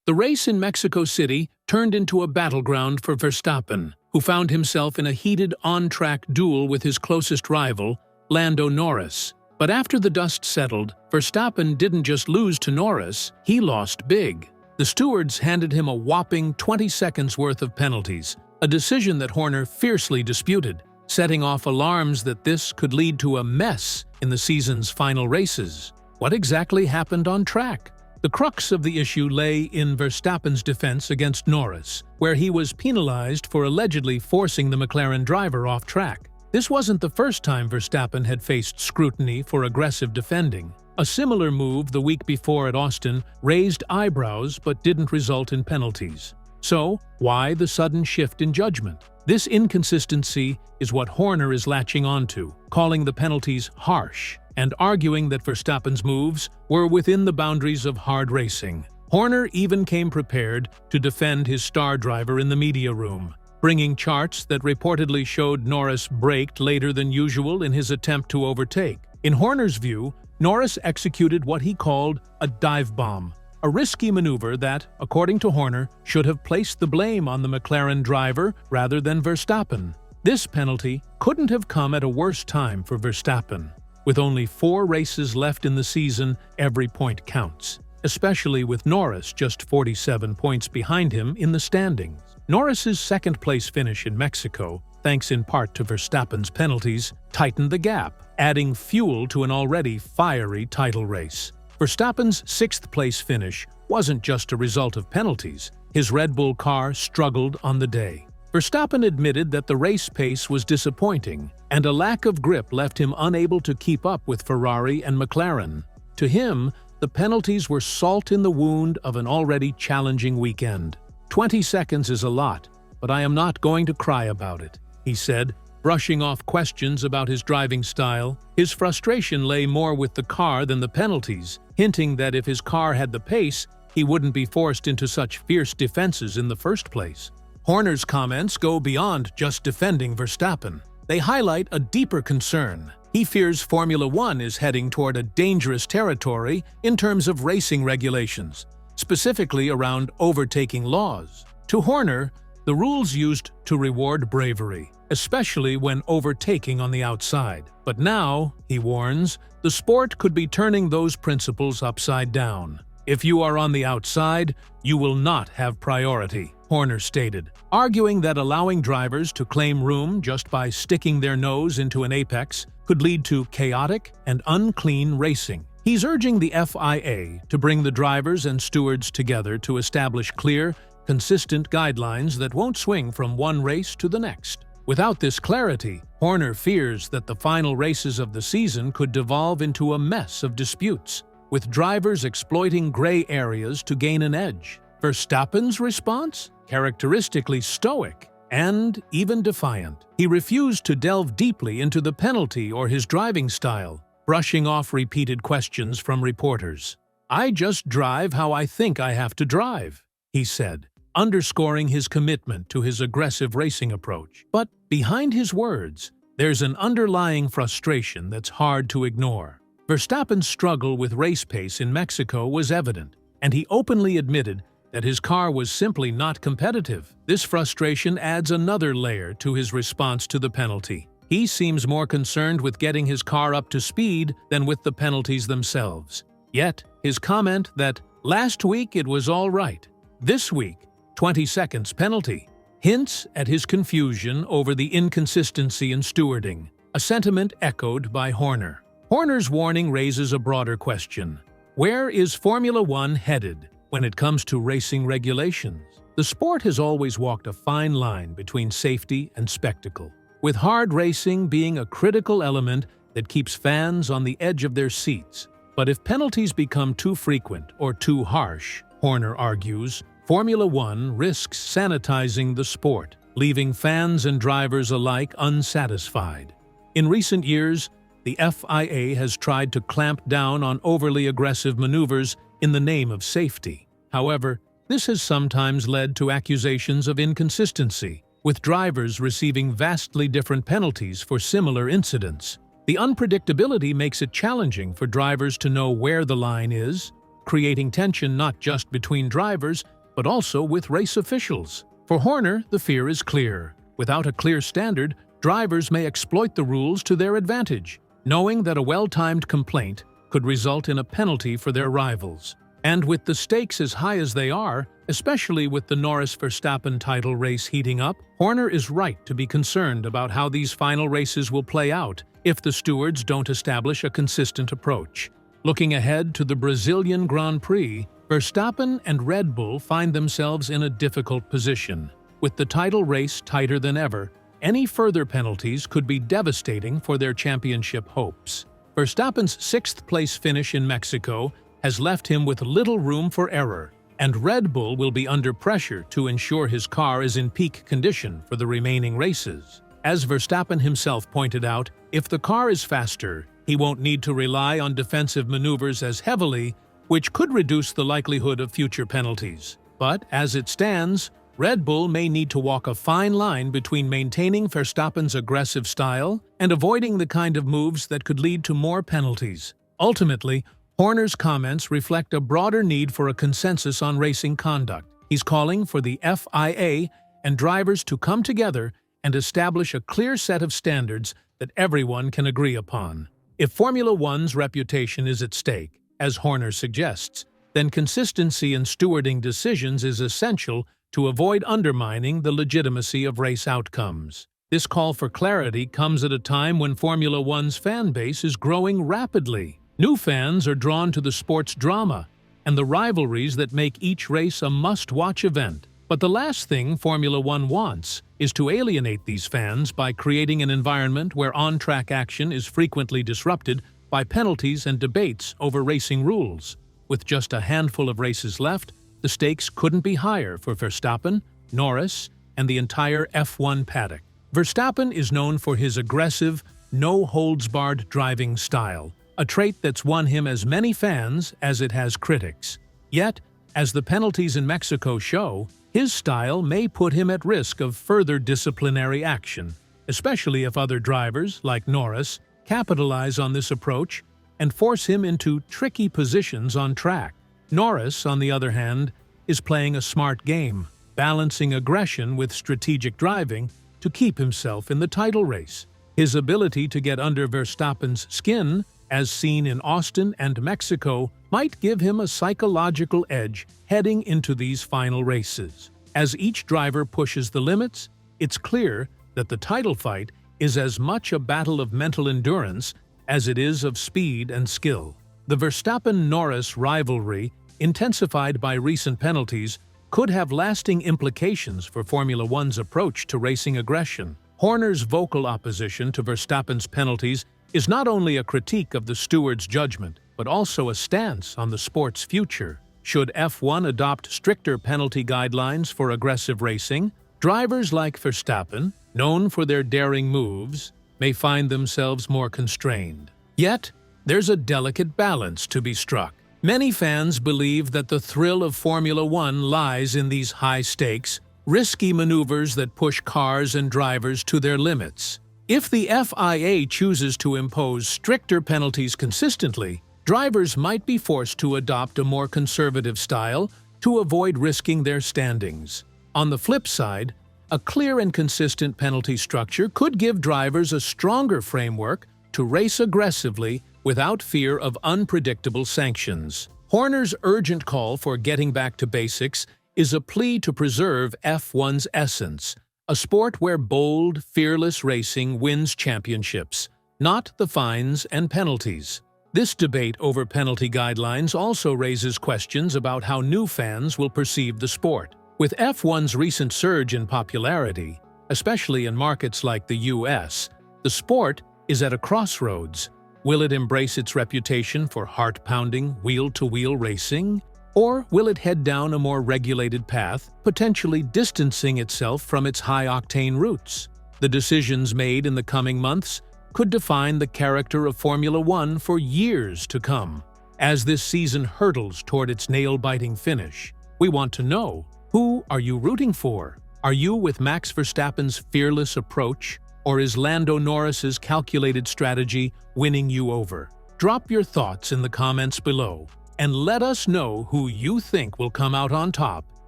The race in Mexico City turned into a battleground for Verstappen, who found himself in a heated on-track duel with his closest rival, Lando Norris. But after the dust settled, Verstappen didn't just lose to Norris, he lost big. The stewards handed him a whopping 20 seconds worth of penalties, a decision that Horner fiercely disputed, setting off alarms that this could lead to a mess in the season's final races. What exactly happened on track? The crux of the issue lay in Verstappen's defense against Norris, where he was penalized for allegedly forcing the McLaren driver off track. This wasn't the first time Verstappen had faced scrutiny for aggressive defending. A similar move the week before at Austin raised eyebrows but didn't result in penalties. So, why the sudden shift in judgment? This inconsistency is what Horner is latching onto, calling the penalties harsh, and arguing that Verstappen's moves were within the boundaries of hard racing. Horner even came prepared to defend his star driver in the media room, bringing charts that reportedly showed Norris braked later than usual in his attempt to overtake. In Horner's view, Norris executed what he called a dive bomb, a risky maneuver that, according to Horner, should have placed the blame on the McLaren driver rather than Verstappen. This penalty couldn't have come at a worse time for Verstappen. With only 4 races left in the season, every point counts, especially with Norris just 47 points behind him in the standings. Norris's second-place finish in Mexico, thanks in part to Verstappen's penalties, tightened the gap, adding fuel to an already fiery title race. Verstappen's 6th-place finish wasn't just a result of penalties. His Red Bull car struggled on the day. Verstappen admitted that the race pace was disappointing, and a lack of grip left him unable to keep up with Ferrari and McLaren. To him, the penalties were salt in the wound of an already challenging weekend. 20 seconds is a lot, but I am not going to cry about it, he said, brushing off questions about his driving style. His frustration lay more with the car than the penalties, hinting that if his car had the pace, he wouldn't be forced into such fierce defenses in the first place. Horner's comments go beyond just defending Verstappen. They highlight a deeper concern. He fears Formula One is heading toward a dangerous territory in terms of racing regulations, specifically around overtaking laws. To Horner, the rules used to reward bravery, especially when overtaking on the outside. But now, he warns, the sport could be turning those principles upside down. If you are on the outside, you will not have priority, Horner stated, arguing that allowing drivers to claim room just by sticking their nose into an apex could lead to chaotic and unclean racing. He's urging the FIA to bring the drivers and stewards together to establish clear, consistent guidelines that won't swing from one race to the next. Without this clarity, Horner fears that the final races of the season could devolve into a mess of disputes, with drivers exploiting gray areas to gain an edge. Verstappen's response? Characteristically stoic and even defiant. He refused to delve deeply into the penalty or his driving style, brushing off repeated questions from reporters. "I just drive how I think I have to drive," he said, underscoring his commitment to his aggressive racing approach. But behind his words, there's an underlying frustration that's hard to ignore. Verstappen's struggle with race pace in Mexico was evident, and he openly admitted that his car was simply not competitive. This frustration adds another layer to his response to the penalty. He seems more concerned with getting his car up to speed than with the penalties themselves. Yet, his comment that, "Last week it was all right. This week, 20 seconds penalty," hints at his confusion over the inconsistency in stewarding, a sentiment echoed by Horner. Horner's warning raises a broader question. Where is Formula One headed when it comes to racing regulations? The sport has always walked a fine line between safety and spectacle, with hard racing being a critical element that keeps fans on the edge of their seats. But if penalties become too frequent or too harsh, Horner argues, Formula One risks sanitizing the sport, leaving fans and drivers alike unsatisfied. In recent years, the FIA has tried to clamp down on overly aggressive maneuvers in the name of safety. However, this has sometimes led to accusations of inconsistency, with drivers receiving vastly different penalties for similar incidents. The unpredictability makes it challenging for drivers to know where the line is, creating tension not just between drivers, but also with race officials. For Horner, the fear is clear. Without a clear standard, drivers may exploit the rules to their advantage, knowing that a well-timed complaint could result in a penalty for their rivals. And with the stakes as high as they are, especially with the Norris-Verstappen title race heating up, Horner is right to be concerned about how these final races will play out if the stewards don't establish a consistent approach. Looking ahead to the Brazilian Grand Prix, Verstappen and Red Bull find themselves in a difficult position. With the title race tighter than ever, any further penalties could be devastating for their championship hopes. Verstappen's sixth-place finish in Mexico has left him with little room for error, and Red Bull will be under pressure to ensure his car is in peak condition for the remaining races. As Verstappen himself pointed out, if the car is faster, he won't need to rely on defensive maneuvers as heavily, which could reduce the likelihood of future penalties. But as it stands, Red Bull may need to walk a fine line between maintaining Verstappen's aggressive style and avoiding the kind of moves that could lead to more penalties. Ultimately, Horner's comments reflect a broader need for a consensus on racing conduct. He's calling for the FIA and drivers to come together and establish a clear set of standards that everyone can agree upon. If Formula One's reputation is at stake, as Horner suggests, then consistency in stewarding decisions is essential to avoid undermining the legitimacy of race outcomes. This call for clarity comes at a time when Formula One's fan base is growing rapidly. New fans are drawn to the sport's drama and the rivalries that make each race a must-watch event. But the last thing Formula One wants is to alienate these fans by creating an environment where on-track action is frequently disrupted by penalties and debates over racing rules. With just a handful of races left, the stakes couldn't be higher for Verstappen, Norris, and the entire F1 paddock. Verstappen is known for his aggressive, no-holds-barred driving style, a trait that's won him as many fans as it has critics. Yet, as the penalties in Mexico show, his style may put him at risk of further disciplinary action, especially if other drivers, like Norris, capitalize on this approach and force him into tricky positions on track. Norris, on the other hand, is playing a smart game, balancing aggression with strategic driving to keep himself in the title race. His ability to get under Verstappen's skin, as seen in Austin and Mexico, might give him a psychological edge heading into these final races. As each driver pushes the limits, it's clear that the title fight is as much a battle of mental endurance as it is of speed and skill. The Verstappen-Norris rivalry, intensified by recent penalties, could have lasting implications for Formula One's approach to racing aggression. Horner's vocal opposition to Verstappen's penalties is not only a critique of the steward's judgment, but also a stance on the sport's future. Should F1 adopt stricter penalty guidelines for aggressive racing, drivers like Verstappen, known for their daring moves, may find themselves more constrained. Yet, there's a delicate balance to be struck. Many fans believe that the thrill of Formula One lies in these high-stakes, risky maneuvers that push cars and drivers to their limits. If the FIA chooses to impose stricter penalties consistently, drivers might be forced to adopt a more conservative style to avoid risking their standings. On the flip side, a clear and consistent penalty structure could give drivers a stronger framework to race aggressively without fear of unpredictable sanctions. Horner's urgent call for getting back to basics is a plea to preserve F1's essence, a sport where bold, fearless racing wins championships, not the fines and penalties. This debate over penalty guidelines also raises questions about how new fans will perceive the sport. With F1's recent surge in popularity, especially in markets like the US, the sport is at a crossroads. Will it embrace its reputation for heart-pounding, wheel-to-wheel racing? Or will it head down a more regulated path, potentially distancing itself from its high-octane roots? The decisions made in the coming months could define the character of Formula One for years to come. As this season hurtles toward its nail-biting finish, we want to know, who are you rooting for? Are you with Max Verstappen's fearless approach, or is Lando Norris's calculated strategy winning you over? Drop your thoughts in the comments below. and let us know who you think will come out on top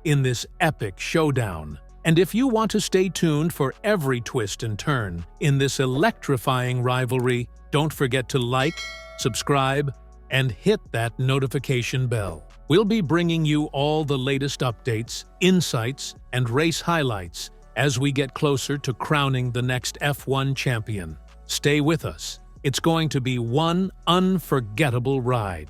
in this epic showdown. And if you want to stay tuned for every twist and turn in this electrifying rivalry, don't forget to like, subscribe, and hit that notification bell. We'll be bringing you all the latest updates, insights, and race highlights as we get closer to crowning the next F1 champion. Stay with us. It's going to be one unforgettable ride.